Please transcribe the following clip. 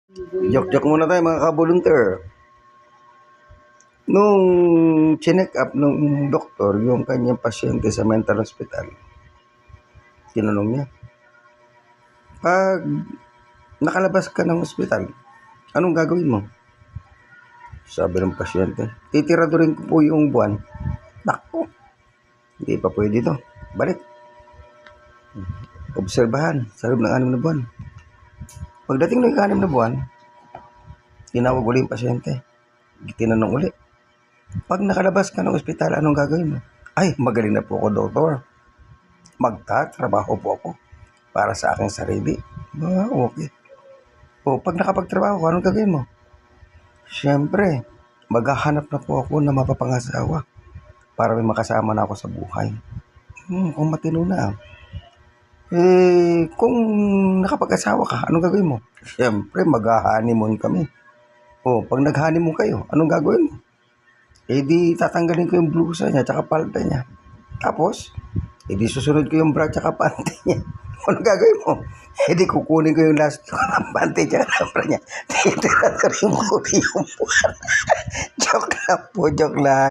Joke-joke muna tayo mga kabulunter. Nung chinek up nung doktor yung kanyang pasyente sa mental hospital, tinanong niya, pag nakalabas ka ng hospital, anong gagawin mo? Sabi ng pasyente, titiradurin ko po yung buwan. Nakpo, hindi pa pwede to. Balik. Obserbahan sa loob ng 6 na buwan. Pagdating ng 6 na buwan, tinawag uli yung pasyente. Tinanong uli, pag nakalabas ka ng ospital, anong gagawin mo? Ay, magaling na po ako, doktor. Magtatrabaho po ako para sa aking sarili. Okay. O, pag nakapagtrabaho ko, anong gagawin mo? Siyempre, maghahanap na po ako na mapapangasawa para may makasama na ako sa buhay. Kung matino na. Kung nakapag-asawa ka, anong gagawin mo? Siyempre, mag-honeymoon kami. O, pag nag-honeymoon kayo, anong gagawin mo? Di tatanggalin ko yung blusa niya tsaka palda niya. Tapos, di susunod ko yung bra tsaka panty niya. Anong gagawin mo? Di kukunin ko yung last ko ng panty tsaka bra niya. Titira ko rin po yung buwan. Joke lang po, joke lang.